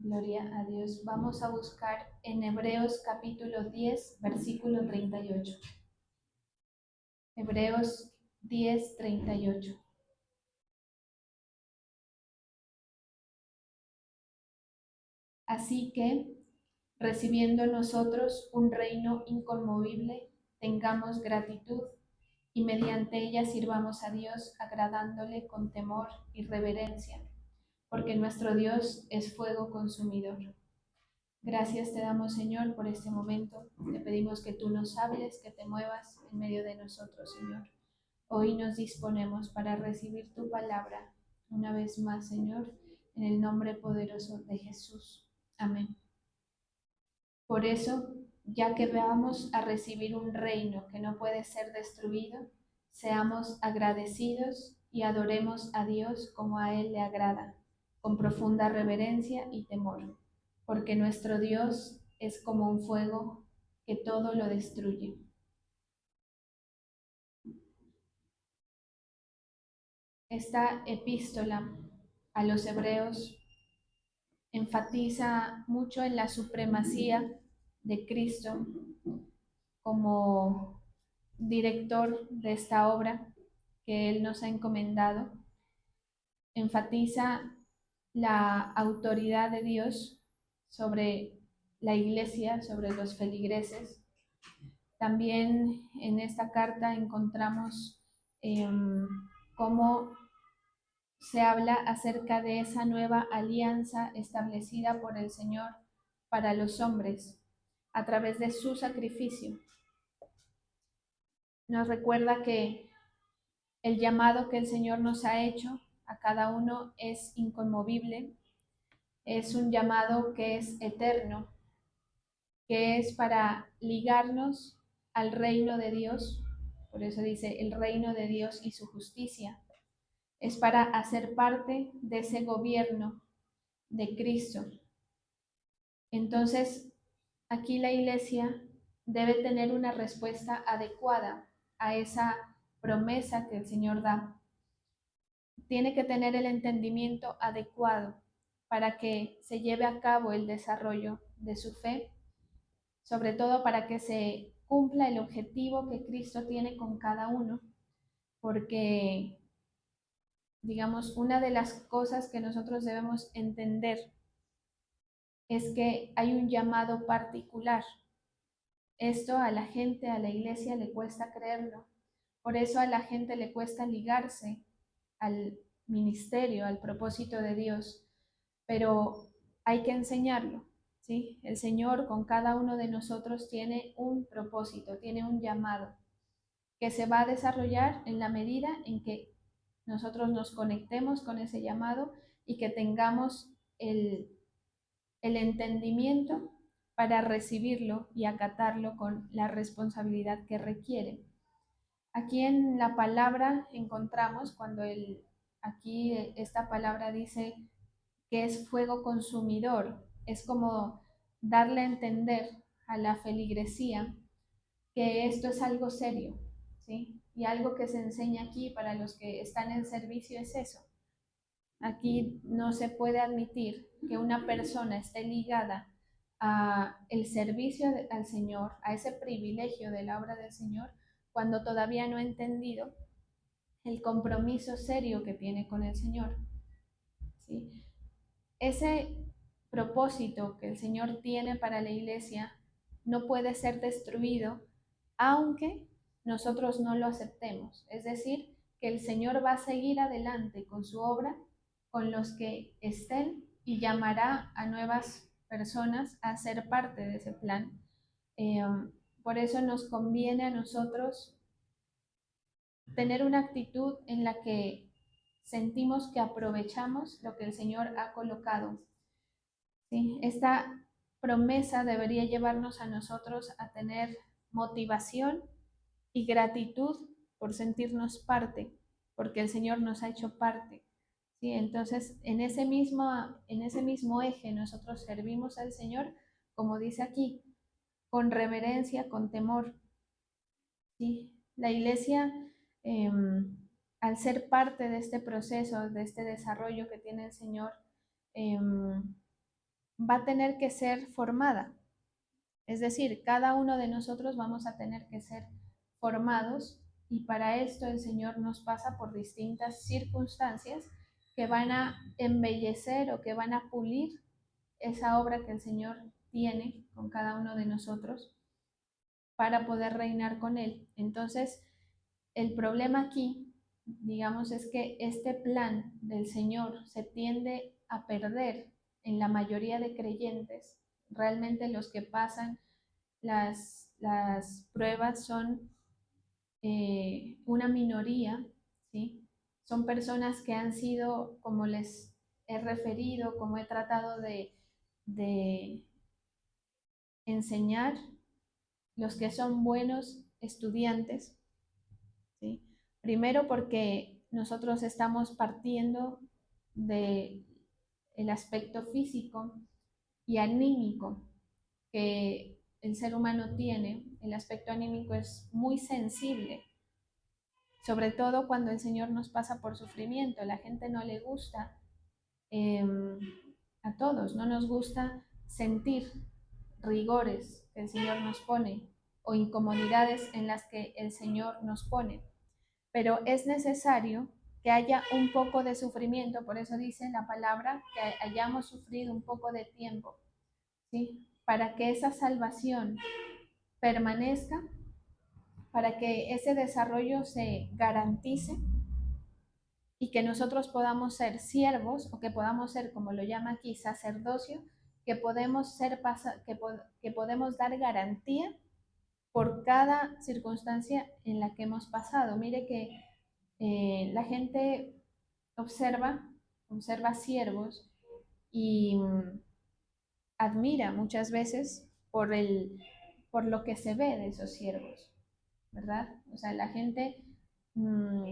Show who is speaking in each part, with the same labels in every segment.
Speaker 1: Gloria a Dios. Vamos a buscar en Hebreos capítulo 10, versículo 38. Hebreos 10, 38. Así que, recibiendo nosotros un reino inconmovible, tengamos gratitud y mediante ella sirvamos a Dios agradándole con temor y reverencia, porque nuestro Dios es fuego consumidor. Gracias te damos, Señor, por este momento. Te pedimos que tú nos hables, que te muevas en medio de nosotros, Señor. Hoy nos disponemos para recibir tu palabra una vez más, Señor, en el nombre poderoso de Jesús. Amén. Por eso, ya que vamos a recibir un reino que no puede ser destruido, seamos agradecidos y adoremos a Dios como a Él le agrada, con profunda reverencia y temor, porque nuestro Dios es como un fuego que todo lo destruye. Esta epístola a los hebreos enfatiza mucho en la supremacía de Cristo como director de esta obra que Él nos ha encomendado. Enfatiza la autoridad de Dios sobre la iglesia, sobre los feligreses. También en esta carta encontramos cómo se habla acerca de esa nueva alianza establecida por el Señor para los hombres a través de su sacrificio. Nos recuerda que el llamado que el Señor nos ha hecho a cada uno es inconmovible, es un llamado que es eterno, que es para ligarnos al reino de Dios. Por eso dice el reino de Dios y su justicia. Es para hacer parte de ese gobierno de Cristo. Entonces, aquí la iglesia debe tener una respuesta adecuada a esa promesa que el Señor da. Tiene que tener el entendimiento adecuado para que se lleve a cabo el desarrollo de su fe, sobre todo para que se cumpla el objetivo que Cristo tiene con cada uno, porque, digamos, una de las cosas que nosotros debemos entender es que hay un llamado particular. Esto a la gente, a la iglesia le cuesta creerlo. Por eso a la gente le cuesta ligarse al ministerio, al propósito de Dios. Pero hay que enseñarlo, ¿sí? El Señor con cada uno de nosotros tiene un propósito, tiene un llamado que se va a desarrollar en la medida en que nosotros nos conectemos con ese llamado y que tengamos el entendimiento para recibirlo y acatarlo con la responsabilidad que requiere. Aquí en la palabra encontramos cuando aquí esta palabra dice que es fuego consumidor, es como darle a entender a la feligresía que esto es algo serio, ¿sí? Y algo que se enseña aquí para los que están en servicio es eso. Aquí no se puede admitir que una persona esté ligada a el servicio al Señor, a ese privilegio de la obra del Señor, cuando todavía no ha entendido el compromiso serio que tiene con el Señor, ¿sí? Ese propósito que el Señor tiene para la iglesia no puede ser destruido aunque nosotros no lo aceptemos. Es decir, que el Señor va a seguir adelante con su obra, con los que estén y llamará a nuevas personas a ser parte de ese plan. Por eso nos conviene a nosotros tener una actitud en la que sentimos que aprovechamos lo que el Señor ha colocado. ¿Sí? Esta promesa debería llevarnos a nosotros a tener motivación y gratitud por sentirnos parte, porque el Señor nos ha hecho parte. ¿Sí? Entonces, en ese mismo eje nosotros servimos al Señor, como dice aquí, con reverencia, con temor. ¿Sí? La iglesia, al ser parte de este proceso, de este desarrollo que tiene el Señor, va a tener que ser formada. Es decir, cada uno de nosotros vamos a tener que ser formados y para esto el Señor nos pasa por distintas circunstancias que van a embellecer o que van a pulir esa obra que el Señor tiene con cada uno de nosotros para poder reinar con Él. Entonces, el problema aquí, digamos, es que este plan del Señor se tiende a perder en la mayoría de creyentes. Realmente los que pasan las pruebas son una minoría, ¿sí? Son personas que han sido, como les he referido, como he tratado de enseñar, los que son buenos estudiantes, ¿sí? Primero porque nosotros estamos partiendo de el aspecto físico y anímico que el ser humano tiene. El aspecto anímico es muy sensible, sobre todo cuando el Señor nos pasa por sufrimiento. La gente no le gusta, eh, a todos, no nos gusta sentir rigores que el Señor nos pone o incomodidades en las que el Señor nos pone. Pero es necesario que haya un poco de sufrimiento, por eso dice la palabra que hayamos sufrido un poco de tiempo, ¿sí? Para que esa salvación permanezca, para que ese desarrollo se garantice y que nosotros podamos ser siervos o que podamos ser, como lo llama aquí, sacerdocio, que podemos ser que podemos dar garantía por cada circunstancia en la que hemos pasado. Mire que la gente observa siervos y admira muchas veces por lo que se ve de esos siervos, ¿verdad? O sea, la gente mmm,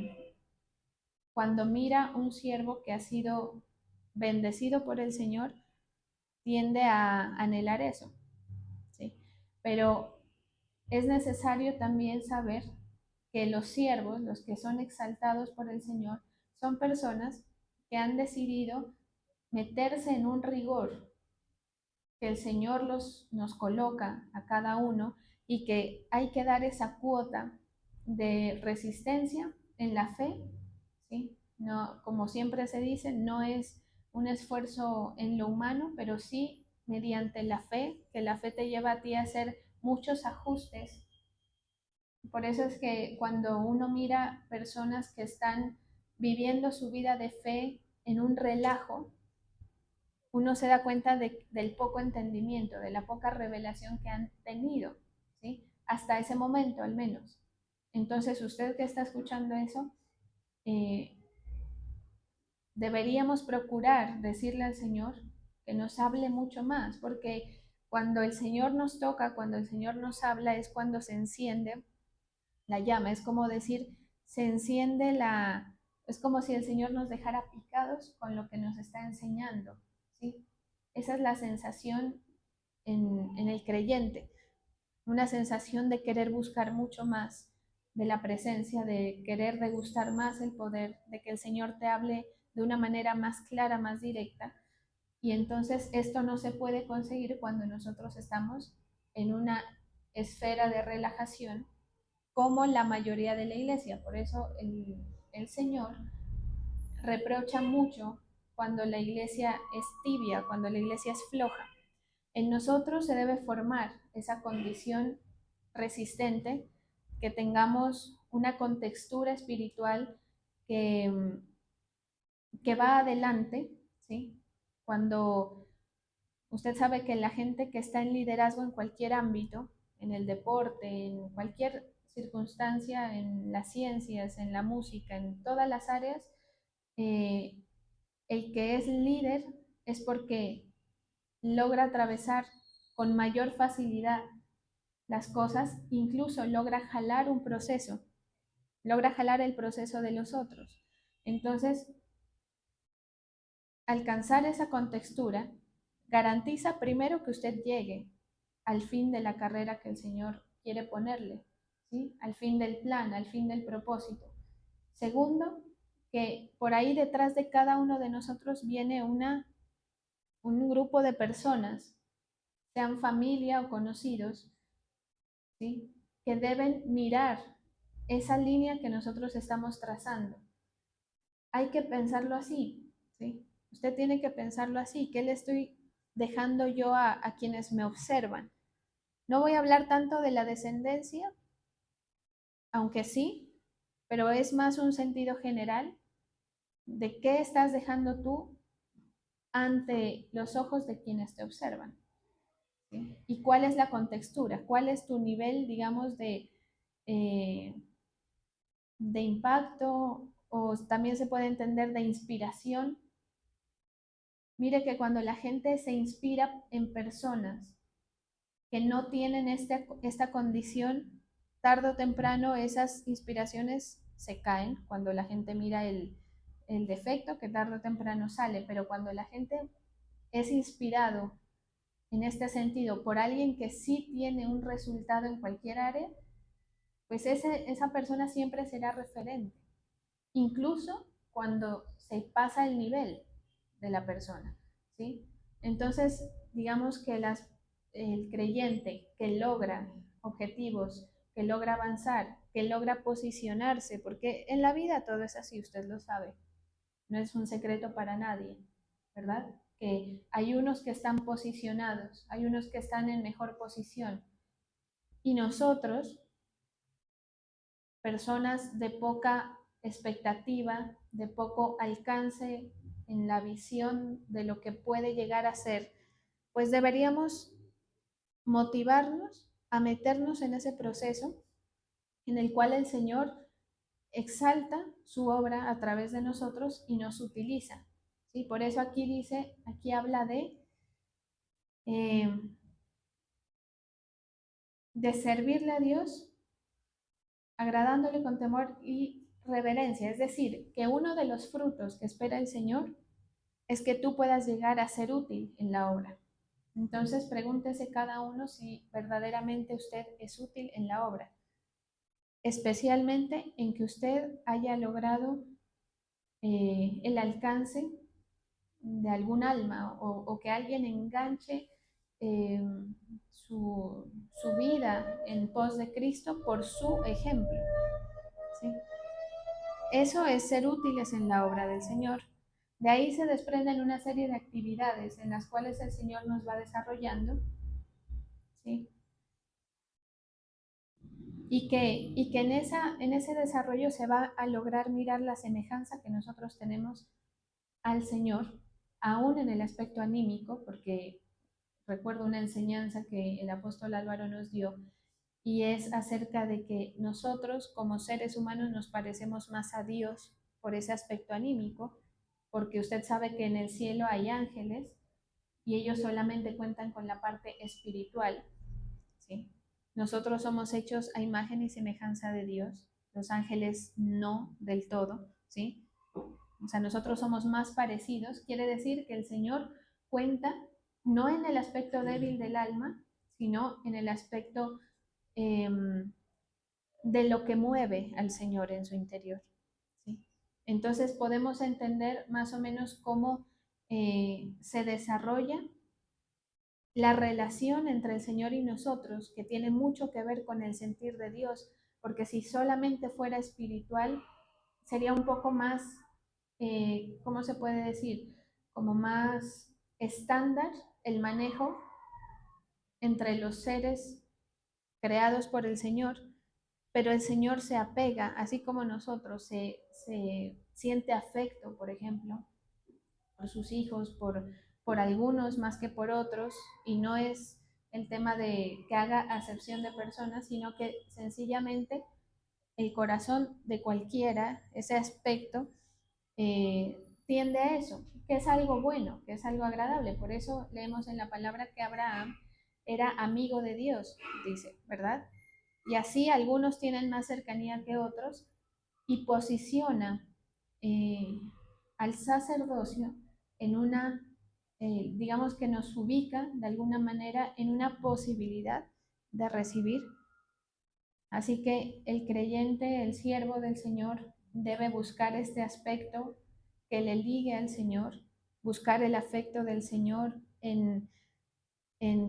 Speaker 1: cuando mira un siervo que ha sido bendecido por el Señor, tiende a anhelar eso, ¿sí? Pero es necesario también saber que los siervos, los que son exaltados por el Señor, son personas que han decidido meterse en un rigor que el Señor nos coloca a cada uno y que hay que dar esa cuota de resistencia en la fe, ¿sí? No, como siempre se dice, no es un esfuerzo en lo humano, pero sí mediante la fe, que la fe te lleva a ti a hacer muchos ajustes. Por eso es que cuando uno mira personas que están viviendo su vida de fe en un relajo, uno se da cuenta del poco entendimiento, de la poca revelación que han tenido, ¿sí? Hasta ese momento al menos. Entonces, usted que está escuchando eso, eh, deberíamos procurar decirle al Señor que nos hable mucho más, porque cuando el Señor nos toca, cuando el Señor nos habla, es cuando se enciende la llama, es como decir, se enciende es como si el Señor nos dejara picados con lo que nos está enseñando, ¿sí? Esa es la sensación en el creyente, una sensación de querer buscar mucho más de la presencia, de querer degustar más el poder, de que el Señor te hable de una manera más clara, más directa. Y entonces esto no se puede conseguir cuando nosotros estamos en una esfera de relajación como la mayoría de la iglesia. Por eso el Señor reprocha mucho cuando la iglesia es tibia, cuando la iglesia es floja. En nosotros se debe formar esa condición resistente, que tengamos una contextura espiritual que, que va adelante, ¿sí? Cuando usted sabe que la gente que está en liderazgo en cualquier ámbito, en el deporte, en cualquier circunstancia, en las ciencias, en la música, en todas las áreas, eh, el que es líder es porque logra atravesar con mayor facilidad las cosas, incluso logra jalar un proceso, logra jalar el proceso de los otros. Entonces, alcanzar esa contextura garantiza primero que usted llegue al fin de la carrera que el Señor quiere ponerle, ¿sí? Al fin del plan, al fin del propósito. Segundo, que por ahí detrás de cada uno de nosotros viene un grupo de personas, sean familia o conocidos, ¿sí? Que deben mirar esa línea que nosotros estamos trazando. Hay que pensarlo así, ¿sí? Usted tiene que pensarlo así. ¿Qué le estoy dejando yo a quienes me observan? No voy a hablar tanto de la descendencia, aunque sí, pero es más un sentido general de qué estás dejando tú ante los ojos de quienes te observan. ¿Sí? Y cuál es la contextura, cuál es tu nivel, digamos, eh, de impacto, o también se puede entender de inspiración. Mire que cuando la gente se inspira en personas que no tienen esta condición, tarde o temprano esas inspiraciones se caen cuando la gente mira el defecto que tarde o temprano sale, pero cuando la gente es inspirado en este sentido por alguien que sí tiene un resultado en cualquier área, pues esa persona siempre será referente, incluso cuando se pasa el nivel de la persona, ¿sí? Entonces, digamos que el creyente que logra objetivos, que logra avanzar, que logra posicionarse, porque en la vida todo es así, usted lo sabe, no es un secreto para nadie, ¿verdad? Que hay unos que están posicionados, hay unos que están en mejor posición, y nosotros, personas de poca expectativa, de poco alcance en la visión de lo que puede llegar a ser, pues deberíamos motivarnos a meternos en ese proceso en el cual el Señor exalta su obra a través de nosotros y nos utiliza. ¿Sí? Por eso aquí dice, aquí habla eh, de servirle a Dios agradándole con temor y reverencia. Es decir, que uno de los frutos que espera el Señor es que tú puedas llegar a ser útil en la obra. Entonces pregúntese cada uno si verdaderamente usted es útil en la obra, especialmente en que usted haya logrado el alcance de algún alma o que alguien enganche eh, su vida en pos de Cristo por su ejemplo. ¿Sí? Eso es ser útiles en la obra del Señor. De ahí se desprenden una serie de actividades en las cuales el Señor nos va desarrollando, ¿sí? Y que en ese desarrollo se va a lograr mirar la semejanza que nosotros tenemos al Señor, aún en el aspecto anímico, porque recuerdo una enseñanza que el apóstol Álvaro nos dio, y es acerca de que nosotros como seres humanos nos parecemos más a Dios por ese aspecto anímico, porque usted sabe que en el cielo hay ángeles y ellos solamente cuentan con la parte espiritual, ¿sí? Nosotros somos hechos a imagen y semejanza de Dios, los ángeles no del todo, ¿sí? O sea, nosotros somos más parecidos, quiere decir que el Señor cuenta no en el aspecto débil del alma, sino en el aspecto eh, de lo que mueve al Señor en su interior. ¿Sí? Entonces podemos entender más o menos cómo se desarrolla la relación entre el Señor y nosotros, que tiene mucho que ver con el sentir de Dios, porque si solamente fuera espiritual, sería un poco más, ¿cómo se puede decir? Como más estándar el manejo entre los seres creados por el Señor, pero el Señor se apega, así como nosotros, se siente afecto, por ejemplo, por sus hijos, por algunos más que por otros, y no es el tema de que haga acepción de personas, sino que sencillamente el corazón de cualquiera, ese aspecto, tiende a eso, que es algo bueno, que es algo agradable. Por eso leemos en la palabra que Abraham era amigo de Dios, dice, ¿verdad? Y así algunos tienen más cercanía que otros y posiciona eh, al sacerdocio en una, digamos que nos ubica de alguna manera en una posibilidad de recibir. Así que el creyente, el siervo del Señor, debe buscar este aspecto que le ligue al Señor, buscar el afecto del Señor en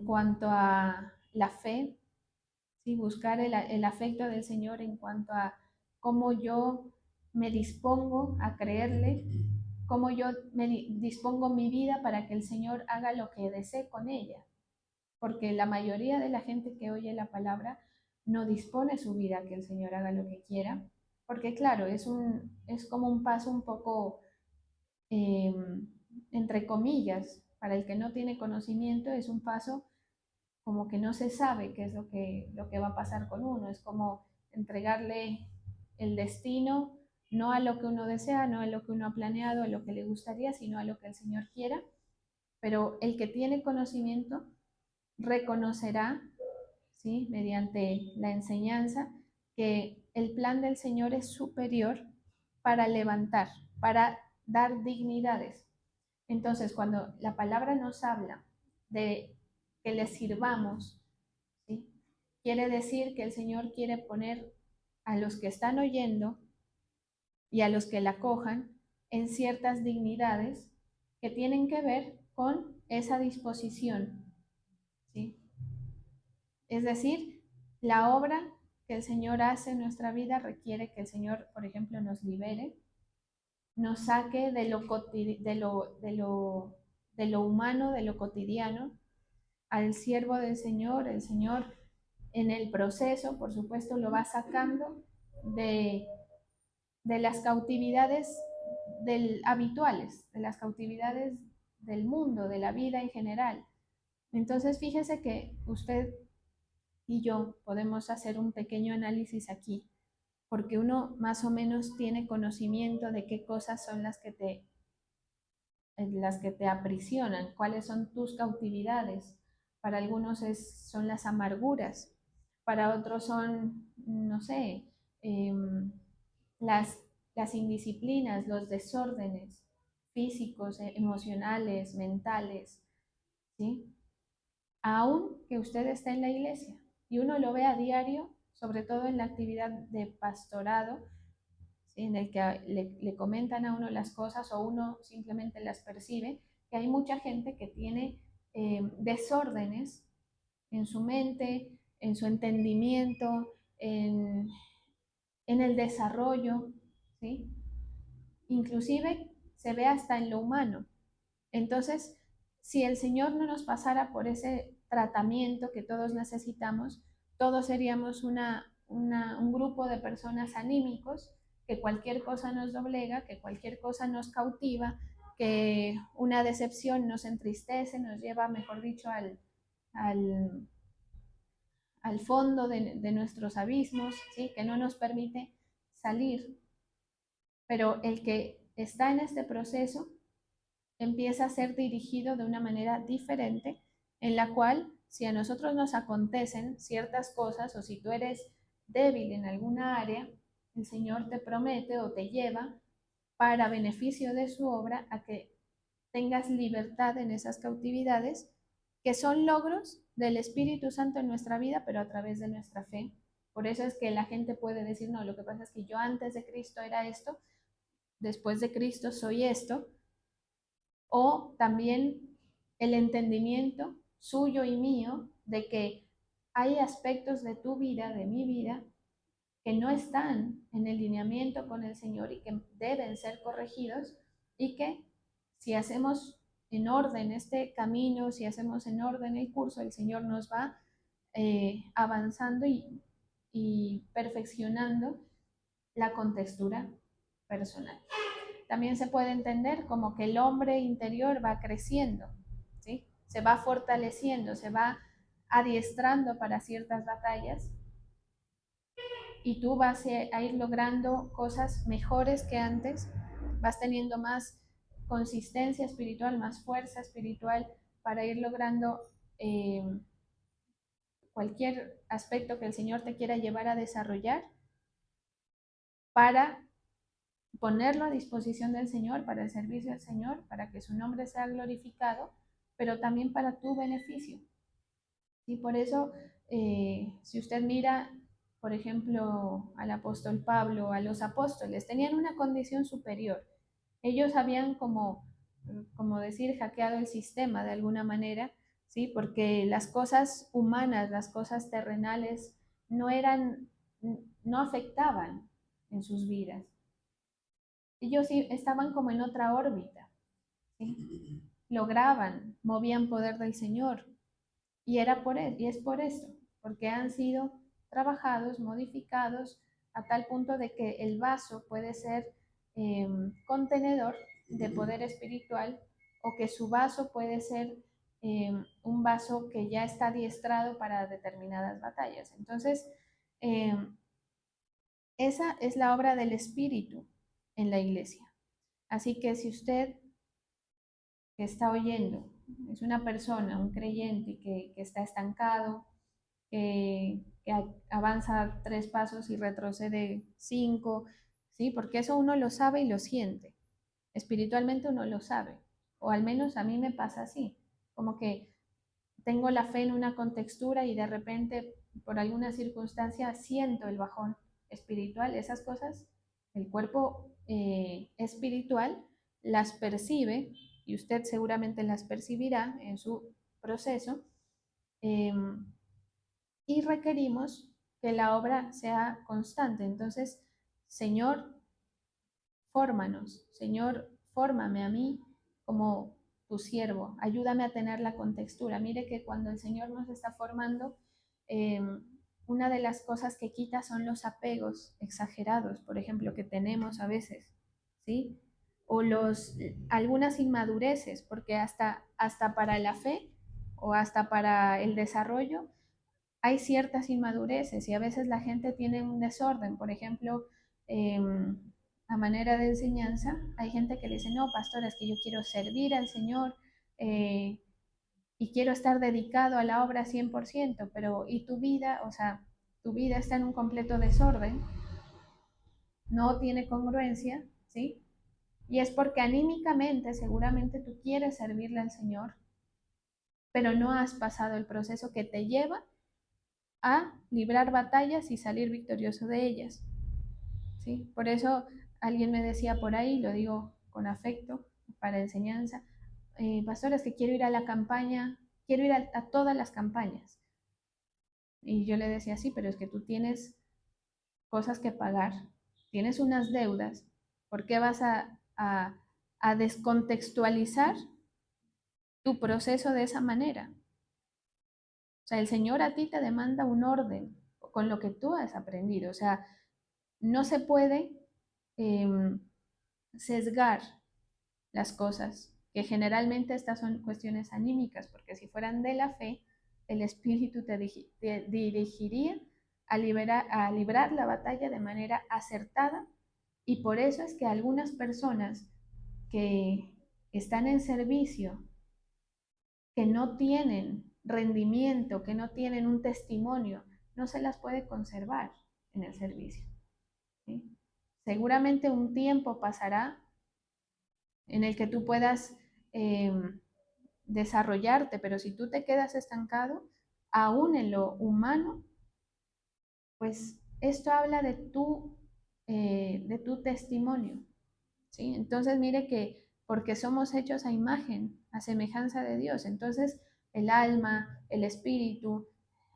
Speaker 1: cuanto a la fe, ¿sí? Buscar el afecto del Señor en cuanto a cómo yo me dispongo a creerle, cómo yo me dispongo mi vida para que el Señor haga lo que desee con ella. Porque la mayoría de la gente que oye la palabra no dispone su vida a que el Señor haga lo que quiera, porque claro, es como un paso un poco, eh, entre comillas, para el que no tiene conocimiento, es un paso como que no se sabe qué es lo que va a pasar con uno, es como entregarle el destino, no a lo que uno desea, no a lo que uno ha planeado, a lo que le gustaría, sino a lo que el Señor quiera, pero el que tiene conocimiento reconocerá, ¿sí? Mediante la enseñanza, que el plan del Señor es superior para levantar, para dar dignidades. Entonces, cuando la palabra nos habla de que le sirvamos, ¿sí? Quiere decir que el Señor quiere poner a los que están oyendo y a los que la cojan en ciertas dignidades que tienen que ver con esa disposición, ¿sí? Es decir, la obra que el Señor hace en nuestra vida requiere que el Señor, por ejemplo, nos libere, nos saque de lo humano, de lo cotidiano, al siervo del Señor. El Señor en el proceso, por supuesto, lo va sacando de, de las cautividades habituales, de las cautividades del mundo, de la vida en general. Entonces, fíjese que usted y yo podemos hacer un pequeño análisis aquí, porque uno más o menos tiene conocimiento de qué cosas son las que te aprisionan, cuáles son tus cautividades. Para algunos son las amarguras, para otros son, no sé, eh, las, las indisciplinas, los desórdenes físicos, emocionales, mentales, ¿sí? Aún que usted esté en la iglesia y uno lo ve a diario, sobre todo en la actividad de pastorado, ¿sí? En el que le comentan a uno las cosas o uno simplemente las percibe, que hay mucha gente que tiene desórdenes en su mente, en su entendimiento, en el desarrollo, ¿sí? Inclusive se ve hasta en lo humano. Entonces, si el Señor no nos pasara por ese tratamiento que todos necesitamos, todos seríamos un grupo de personas anímicos, que cualquier cosa nos doblega, que cualquier cosa nos cautiva, que una decepción nos entristece, nos lleva, mejor dicho, al, al fondo de nuestros abismos, ¿sí? Que no nos permite salir. Pero el que está en este proceso empieza a ser dirigido de una manera diferente, en la cual si a nosotros nos acontecen ciertas cosas o si tú eres débil en alguna área, el Señor te promete o te lleva para beneficio de su obra a que tengas libertad en esas cautividades, que son logros del Espíritu Santo en nuestra vida, pero a través de nuestra fe. Por eso es que la gente puede decir, no, lo que pasa es que yo antes de Cristo era esto, después de Cristo soy esto, o también el entendimiento suyo y mío de que hay aspectos de tu vida, de mi vida, que no están en el lineamiento con el Señor y que deben ser corregidos y que si hacemos en orden este camino, si hacemos en orden el curso, el Señor nos va avanzando y perfeccionando la contextura personal. También se puede entender como que el hombre interior va creciendo, ¿sí? Se va fortaleciendo, se va adiestrando para ciertas batallas y tú vas a ir logrando cosas mejores que antes, vas teniendo más consistencia espiritual, más fuerza espiritual para ir logrando cualquier aspecto que el Señor te quiera llevar a desarrollar para ponerlo a disposición del Señor, para el servicio del Señor, para que su nombre sea glorificado, pero también para tu beneficio. Y por eso, si usted mira, por ejemplo, al apóstol Pablo, a los apóstoles, tenían una condición superior. Ellos habían como como decir, hackeado el sistema de alguna manera, ¿sí? Porque las cosas humanas, las cosas terrenales, no eran, no afectaban en sus vidas. Ellos estaban como en otra órbita, ¿sí? Lograban, movían poder del Señor. Y es por eso, porque han sido trabajados, modificados, a tal punto de que el vaso puede ser contenedor de poder espiritual, o que su vaso puede ser un vaso que ya está adiestrado para determinadas batallas. Entonces, eh, esa es la obra del Espíritu en la iglesia. Así que si usted que está oyendo es una persona, un creyente que está estancado, que avanza 3 pasos y retrocede 5, ¿sí? Porque eso uno lo sabe y lo siente. Espiritualmente uno lo sabe, o al menos a mí me pasa así, como que tengo la fe en una contextura y de repente por alguna circunstancia siento el bajón espiritual. Esas cosas, el cuerpo espiritual las percibe, y usted seguramente las percibirá en su proceso, eh, y requerimos que la obra sea constante. Entonces, Señor, fórmanos, Señor, fórmame a mí como tu siervo, ayúdame a tener la contextura. Mire que cuando el Señor nos está formando, eh, una de las cosas que quita son los apegos exagerados, por ejemplo, que tenemos a veces, ¿sí? O algunas inmadureces, porque hasta para la fe o hasta para el desarrollo hay ciertas inmadureces y a veces la gente tiene un desorden. Por ejemplo, eh, a manera de enseñanza, hay gente que le dice, no, pastor, es que yo quiero servir al Señor eh, y quiero estar dedicado a la obra 100%, pero ¿y tu vida? O sea, tu vida está en un completo desorden, no tiene congruencia, ¿sí? Y es porque anímicamente seguramente tú quieres servirle al Señor, pero no has pasado el proceso que te lleva a librar batallas y salir victorioso de ellas, ¿sí? Por eso alguien me decía por ahí, lo digo con afecto, para enseñanza, pastor, es que quiero ir a la campaña, quiero ir a todas las campañas. Y yo le decía, sí, pero es que tú tienes cosas que pagar, tienes unas deudas, ¿por qué vas a descontextualizar tu proceso de esa manera? O sea, el Señor a ti te demanda un orden con lo que tú has aprendido. O sea, no se puede eh, sesgar las cosas, que generalmente estas son cuestiones anímicas, porque si fueran de la fe, el Espíritu te dirigiría a librar la batalla de manera acertada, y por eso es que algunas personas que están en servicio, que no tienen rendimiento, que no tienen un testimonio, no se las puede conservar en el servicio, ¿sí? Seguramente un tiempo pasará en el que tú puedas eh, desarrollarte, pero si tú te quedas estancado, aún en lo humano, pues esto habla de tu testimonio, ¿sí? Entonces mire que porque somos hechos a imagen, a semejanza de Dios, entonces el alma, el espíritu,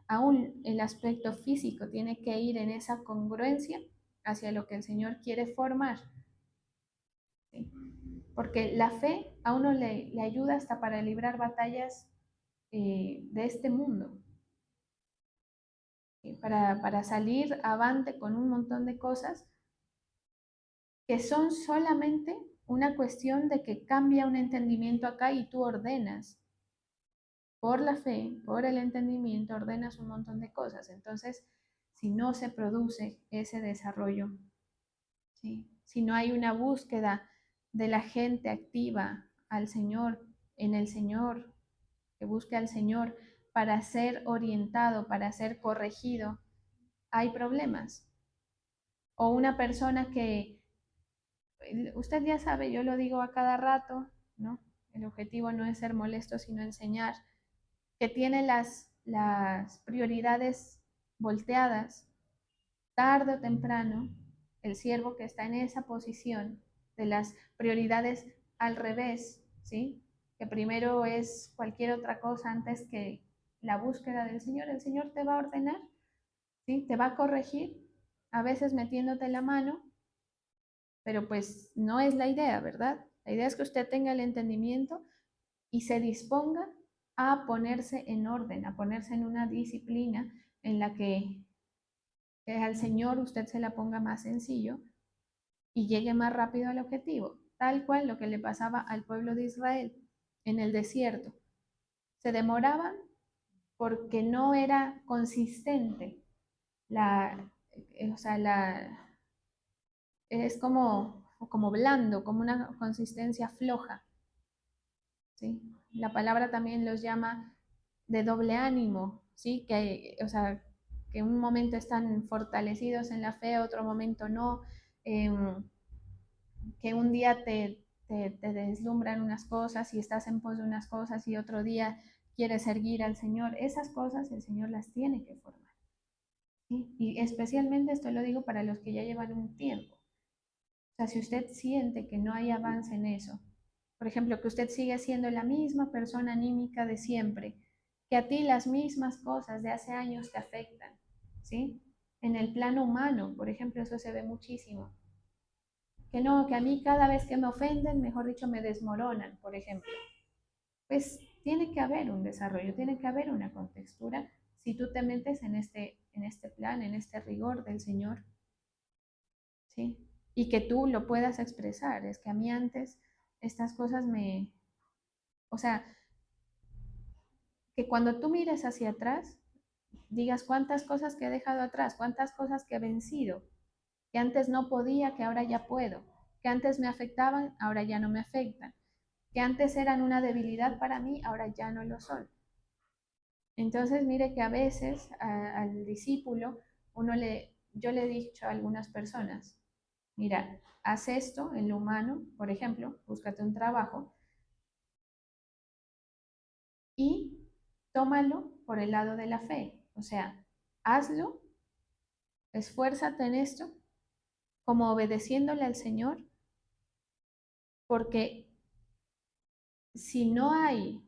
Speaker 1: aún el aspecto físico tiene que ir en esa congruencia hacia lo que el Señor quiere formar, ¿sí? Porque la fe a uno le ayuda hasta para librar batallas de este mundo, ¿sí? Para salir avante con un montón de cosas que son solamente una cuestión de que cambia un entendimiento acá y tú ordenas. Por la fe, por el entendimiento, ordenas un montón de cosas. Entonces, si no se produce ese desarrollo, ¿sí? Si no hay una búsqueda de la gente activa al Señor, en el Señor, que busque al Señor para ser orientado, para ser corregido, hay problemas. O una persona que, usted ya sabe, yo lo digo a cada rato, ¿no? El objetivo no es ser molesto, sino enseñar, que tiene las prioridades volteadas, tarde o temprano, el siervo que está en esa posición de las prioridades al revés, ¿sí? Que primero es cualquier otra cosa antes que la búsqueda del Señor. El Señor te va a ordenar, ¿sí? Te va a corregir, a veces metiéndote la mano, pero pues no es la idea, ¿verdad? La idea es que usted tenga el entendimiento y se disponga a ponerse en orden, a ponerse en una disciplina en la que al Señor usted se la ponga más sencillo y llegue más rápido al objetivo, tal cual lo que le pasaba al pueblo de Israel en el desierto. Se demoraban porque no era consistente o sea, es como blando, como una consistencia floja, ¿sí? La palabra también los llama de doble ánimo, ¿sí? O sea, que un momento están fortalecidos en la fe, otro momento no, eh, que un día te deslumbran unas cosas y estás en pos de unas cosas y otro día quieres seguir al Señor. Esas cosas el Señor las tiene que formar, ¿sí? Y especialmente esto lo digo para los que ya llevan un tiempo. O sea, si usted siente que no hay avance en eso, por ejemplo, que usted sigue siendo la misma persona anímica de siempre, que a ti las mismas cosas de hace años te afectan, ¿sí? En el plano humano, por ejemplo, eso se ve muchísimo. Que no, que a mí cada vez que me ofenden, mejor dicho, me desmoronan, por ejemplo. Pues tiene que haber un desarrollo, tiene que haber una contextura si tú te metes en este plan, en este rigor del Señor, ¿sí? Y que tú lo puedas expresar. Es que a mí antes estas cosas o sea, que cuando tú mires hacia atrás, digas cuántas cosas que he dejado atrás, cuántas cosas que he vencido, que antes no podía, que ahora ya puedo, que antes me afectaban, ahora ya no me afectan, que antes eran una debilidad para mí, ahora ya no lo son. Entonces, mire que a veces al discípulo, yo le he dicho a algunas personas, mira, haz esto en lo humano, por ejemplo, búscate un trabajo y tómalo por el lado de la fe. O sea, hazlo, esfuérzate en esto, como obedeciéndole al Señor, porque si no hay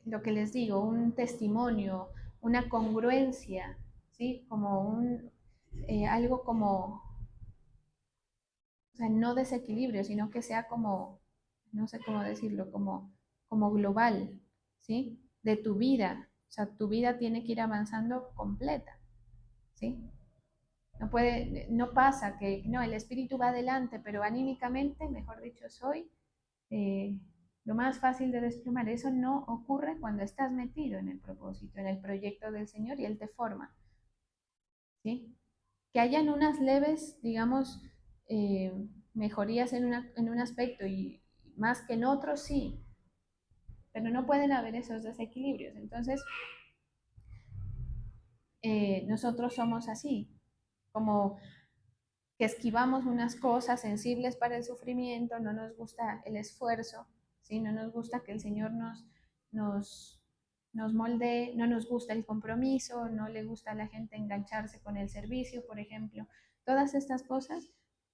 Speaker 1: lo que les digo, un testimonio, una congruencia, ¿sí? Como algo como, o sea, no desequilibrio, sino que sea como, no sé cómo decirlo, como global, ¿sí? De tu vida. O sea, tu vida tiene que ir avanzando completa, ¿sí? No pasa que, no, el espíritu va adelante, pero anímicamente, mejor dicho, soy eh, lo más fácil de desplumar. Eso no ocurre cuando estás metido en el propósito, en el proyecto del Señor y Él te forma, ¿sí? Que hayan unas leves, digamos, eh, mejorías en un aspecto y más que en otro, sí, pero no pueden haber esos desequilibrios. Entonces, nosotros somos así, como que esquivamos unas cosas sensibles para el sufrimiento, no nos gusta el esfuerzo, ¿sí? No nos gusta que el Señor nos, nos moldee, no nos gusta el compromiso, no le gusta a la gente engancharse con el servicio, por ejemplo. Todas estas cosas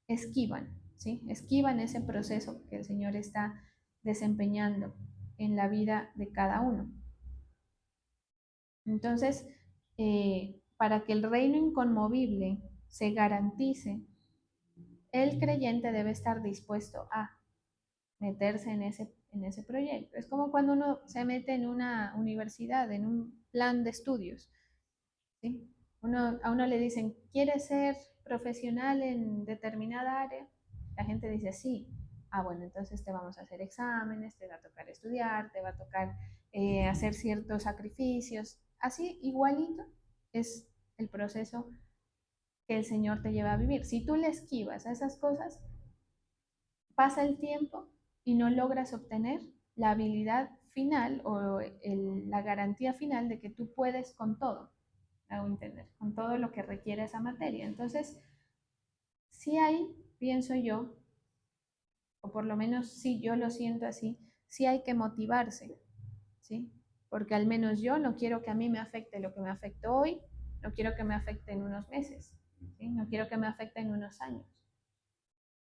Speaker 1: esquivan, ¿sí? Esquivan ese proceso que el Señor está desempeñando en la vida de cada uno. Entonces, para que el reino inconmovible se garantice, el creyente debe estar dispuesto a meterse en ese proyecto. Es como cuando uno se mete en una universidad, en un plan de estudios, ¿sí? A uno le dicen, ¿quieres ser profesional en determinada área? La gente dice, sí. Ah, bueno, entonces te vamos a hacer exámenes, te va a tocar estudiar, te va a tocar hacer ciertos sacrificios. Así, igualito es el proceso que el Señor te lleva a vivir. Si tú le esquivas a esas cosas, pasa el tiempo y no logras obtener la habilidad final o la garantía final de que tú puedes con todo, hago entender, con todo lo que requiere esa materia. Entonces, sí hay, pienso yo, o por lo menos sí yo lo siento así, sí hay que motivarse, ¿sí? Porque al menos yo no quiero que a mí me afecte lo que me afectó hoy, no quiero que me afecte en unos meses, ¿sí? No quiero que me afecte en unos años.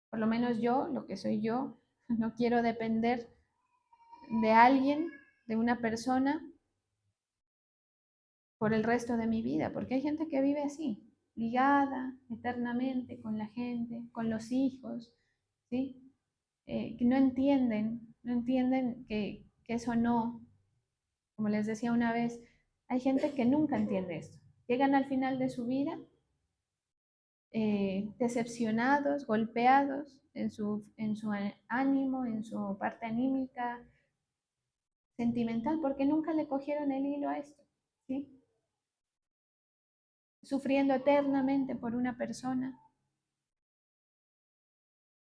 Speaker 1: Por lo menos yo, lo que soy yo, no quiero depender de alguien, de una persona, por el resto de mi vida, porque hay gente que vive así, ligada eternamente con la gente, con los hijos, ¿sí? Que no entienden que eso no, como les decía una vez, hay gente que nunca entiende esto. Llegan al final de su vida decepcionados, golpeados en su ánimo, en su parte anímica, sentimental, porque nunca le cogieron el hilo a esto, ¿sí? Sufriendo eternamente por una persona,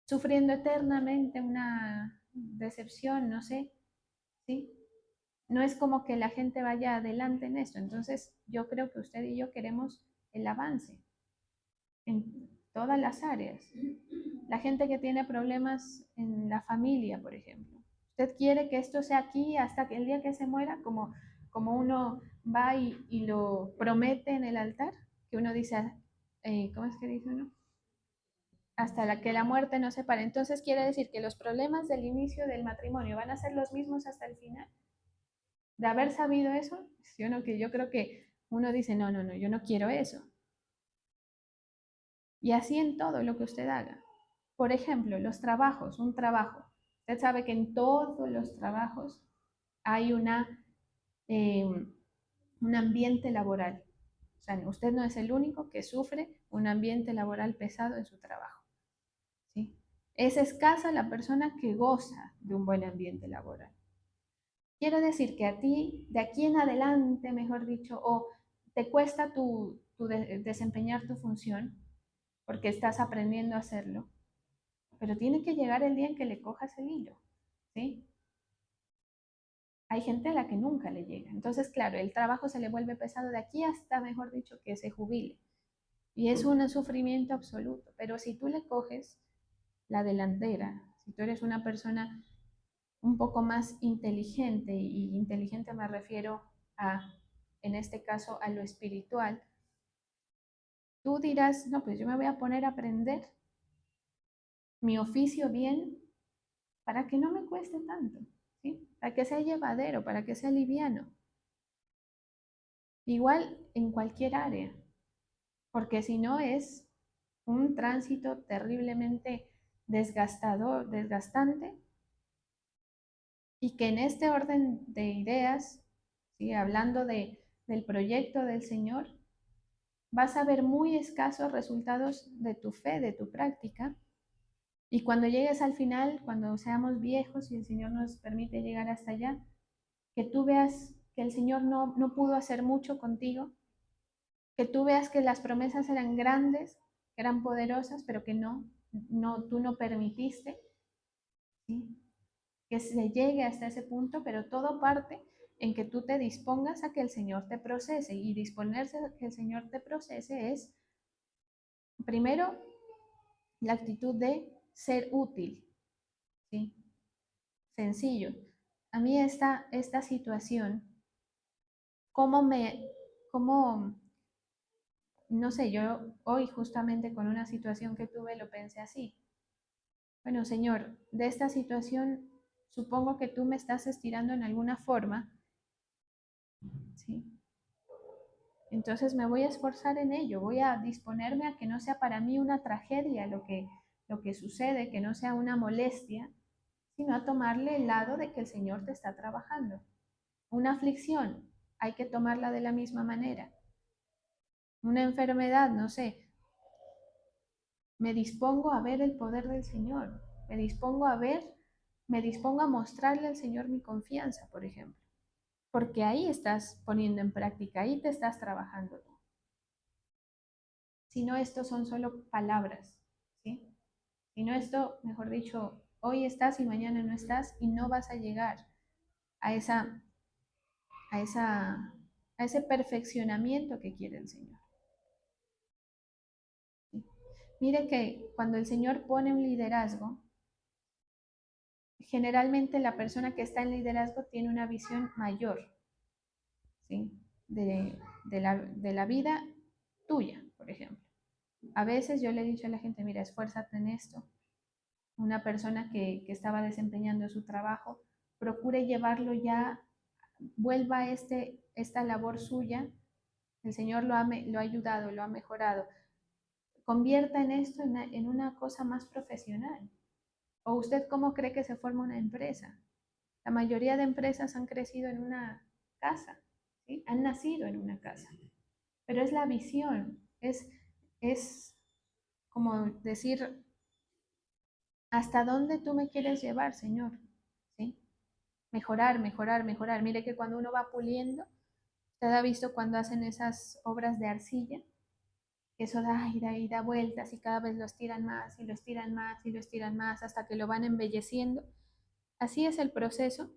Speaker 1: sufriendo eternamente una decepción, no sé, ¿sí? No es como que la gente vaya adelante en esto. Entonces, yo creo que usted y yo queremos el avance en todas las áreas. La gente que tiene problemas en la familia, por ejemplo. ¿Usted quiere que esto sea aquí hasta que el día que se muera, como uno va y lo promete en el altar? Que uno dice, ¿cómo es que dice uno? Hasta que la muerte nos separe. Entonces quiere decir que los problemas del inicio del matrimonio van a ser los mismos hasta el final. De haber sabido eso, yo creo que uno dice, no, no, no, yo no quiero eso. Y así en todo lo que usted haga. Por ejemplo, los trabajos, un trabajo. Usted sabe que en todos los trabajos hay eh, un ambiente laboral. O sea, usted no es el único que sufre un ambiente laboral pesado en su trabajo, ¿sí? Es escasa la persona que goza de un buen ambiente laboral. Quiero decir que a ti, de aquí en adelante, mejor dicho, o te cuesta desempeñar tu función porque estás aprendiendo a hacerlo, pero tiene que llegar el día en que le cojas el hilo, ¿sí? Hay gente a la que nunca le llega. Entonces, claro, el trabajo se le vuelve pesado de aquí hasta, mejor dicho, que se jubile. Y es un sufrimiento absoluto. Pero si tú le coges la delantera, si tú eres una persona un poco más inteligente, y inteligente me refiero a, en este caso, a lo espiritual, tú dirás, no, pues yo me voy a poner a aprender mi oficio bien para que no me cueste tanto, ¿sí? Para que sea llevadero, para que sea liviano. Igual en cualquier área, porque si no es un tránsito terriblemente desgastador, desgastante, y que en este orden de ideas, ¿sí? Hablando del proyecto del Señor, vas a ver muy escasos resultados de tu fe, de tu práctica. Y cuando llegues al final, cuando seamos viejos y el Señor nos permite llegar hasta allá, que tú veas que el Señor no pudo hacer mucho contigo, que tú veas que las promesas eran grandes, que eran poderosas, pero que tú no permitiste, ¿sí? Que se llegue hasta ese punto, pero todo parte en que tú te dispongas a que el Señor te procese. Y disponerse a que el Señor te procese es, primero, la actitud de ser útil, ¿sí? Sencillo. A mí esta situación, cómo, no sé, yo hoy justamente con una situación que tuve lo pensé así. Bueno, Señor, de esta situación supongo que tú me estás estirando en alguna forma, ¿sí? Entonces me voy a esforzar en ello, voy a disponerme a que no sea para mí una tragedia lo que sucede, que no sea una molestia, sino a tomarle el lado de que el Señor te está trabajando. Una aflicción, hay que tomarla de la misma manera. Una enfermedad, no sé, me dispongo a ver el poder del Señor, me dispongo a mostrarle al Señor mi confianza, por ejemplo, porque ahí estás poniendo en práctica, ahí te estás trabajando. Si no, esto son solo palabras, ¿sí? Si no, esto, mejor dicho, hoy estás y mañana no estás y no vas a llegar a esa, a esa, a ese perfeccionamiento que quiere el Señor. ¿Sí? Mire que cuando el Señor pone un liderazgo, generalmente la persona que está en liderazgo tiene una visión mayor, ¿sí? de la vida tuya, por ejemplo. A veces yo le he dicho a la gente, mira, esfuérzate en esto, una persona que estaba desempeñando su trabajo, procure llevarlo ya, vuelva a esta labor suya, el Señor lo ha ayudado, lo ha mejorado, convierta en esto en una cosa más profesional. ¿O usted cómo cree que se forma una empresa? La mayoría de empresas han crecido en una casa, ¿sí? Han nacido en una casa, pero es la visión, es como decir, ¿hasta dónde tú me quieres llevar, Señor? ¿Sí? Mejorar, mejorar, mejorar. Mire que cuando uno va puliendo, usted ha visto cuando hacen esas obras de arcilla, que eso da vueltas y cada vez lo estiran más y lo estiran más y lo estiran más hasta que lo van embelleciendo. Así es el proceso,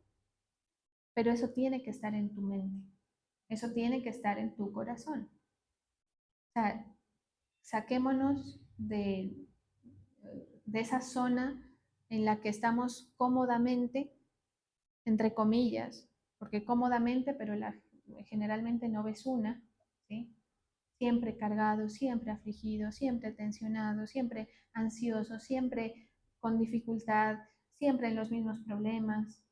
Speaker 1: pero eso tiene que estar en tu mente, eso tiene que estar en tu corazón. O sea, saquémonos de esa zona en la que estamos cómodamente, entre comillas, porque cómodamente, pero generalmente no ves una, ¿sí? Siempre cargado, siempre afligido, siempre tensionado, siempre ansioso, siempre con dificultad, siempre en los mismos problemas,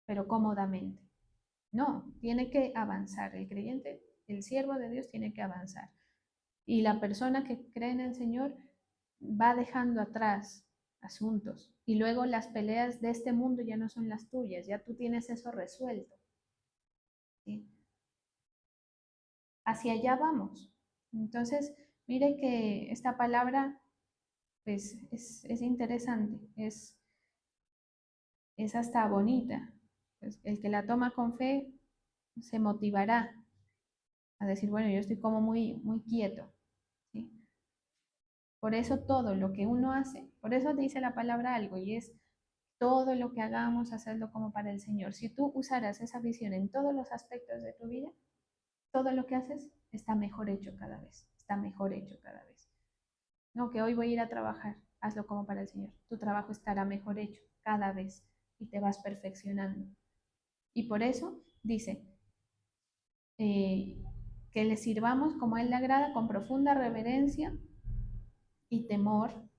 Speaker 1: pero cómodamente. No, tiene que avanzar. El creyente, el siervo de Dios tiene que avanzar. Y la persona que cree en el Señor va dejando atrás asuntos. Y luego las peleas de este mundo ya no son las tuyas, ya tú tienes eso resuelto. ¿Sí? Hacia allá vamos. Entonces, mire que esta palabra pues, es interesante, es hasta bonita. Pues, el que la toma con fe se motivará a decir, bueno, yo estoy como muy, muy quieto. ¿Sí? Por eso todo lo que uno hace, por eso dice la palabra algo y es todo lo que hagamos, hacerlo como para el Señor. Si tú usaras esa visión en todos los aspectos de tu vida, todo lo que haces está mejor hecho cada vez, está mejor hecho cada vez. No, que hoy voy a ir a trabajar, hazlo como para el Señor. Tu trabajo estará mejor hecho cada vez y te vas perfeccionando. Y por eso dice que le sirvamos como a Él le agrada, con profunda reverencia y temor,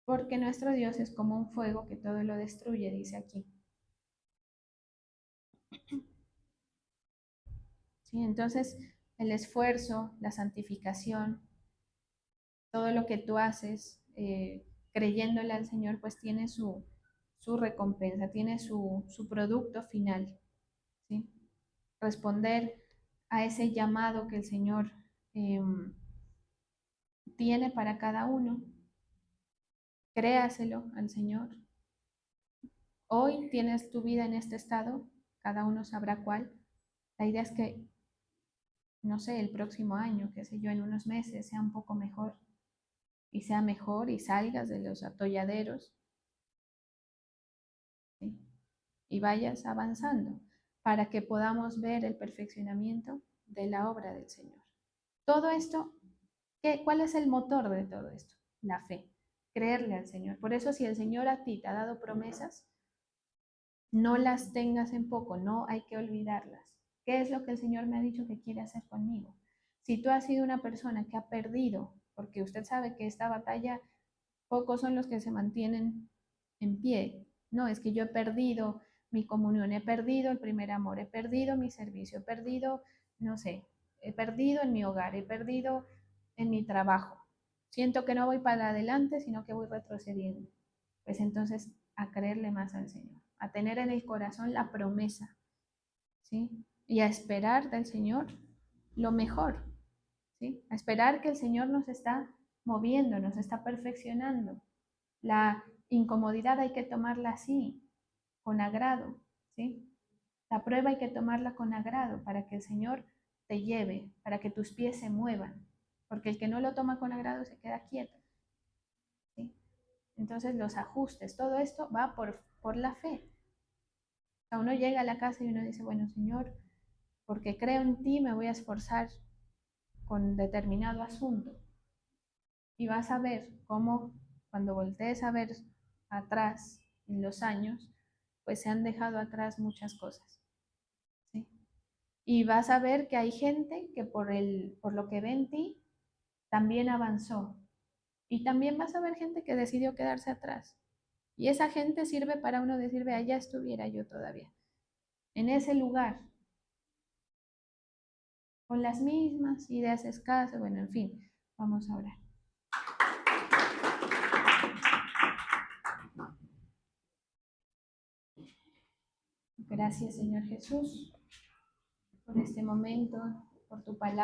Speaker 1: porque nuestro Dios es como un fuego que todo lo destruye, dice aquí. ¿Sí? Entonces, el esfuerzo, la santificación, todo lo que tú haces creyéndole al Señor, pues tiene su recompensa, tiene su producto final. ¿Sí? Responder a ese llamado que el Señor eh, tiene para cada uno, créaselo al Señor. Hoy tienes tu vida en este estado, cada uno sabrá cuál. La idea es que, no sé, el próximo año, qué sé yo, en unos meses sea un poco mejor y sea mejor y salgas de los atolladeros, ¿sí? Y vayas avanzando para que podamos ver el perfeccionamiento de la obra del Señor. Todo esto, ¿cuál es el motor de todo esto? La fe, creerle al Señor. Por eso si el Señor a ti te ha dado promesas, no las tengas en poco, no hay que olvidarlas. ¿Qué es lo que el Señor me ha dicho que quiere hacer conmigo? Si tú has sido una persona que ha perdido, porque usted sabe que esta batalla, pocos son los que se mantienen en pie. No, es que yo he perdido mi comunión, he perdido el primer amor, he perdido mi servicio, he perdido, no sé, he perdido en mi hogar, he perdido en mi trabajo. Siento que no voy para adelante, sino que voy retrocediendo. Pues entonces a creerle más al Señor, a tener en el corazón la promesa, ¿sí? Y a esperar del Señor lo mejor, ¿sí? A esperar que el Señor nos está moviendo, nos está perfeccionando. La incomodidad hay que tomarla así, con agrado, ¿sí? La prueba hay que tomarla con agrado para que el Señor te lleve, para que tus pies se muevan, porque el que no lo toma con agrado se queda quieto, ¿sí? Entonces los ajustes, todo esto va por la fe. O sea, uno llega a la casa y uno dice, bueno, Señor, porque creo en ti, me voy a esforzar con determinado asunto. Y vas a ver cómo cuando voltees a ver atrás en los años, pues se han dejado atrás muchas cosas. ¿Sí? Y vas a ver que hay gente que por lo que ve en ti, también avanzó. Y también vas a ver gente que decidió quedarse atrás. Y esa gente sirve para uno decir, vea, ya estuviera yo todavía en ese lugar, con las mismas ideas escasas, bueno, en fin, vamos a orar. Gracias, Señor Jesús, por este momento, por tu palabra.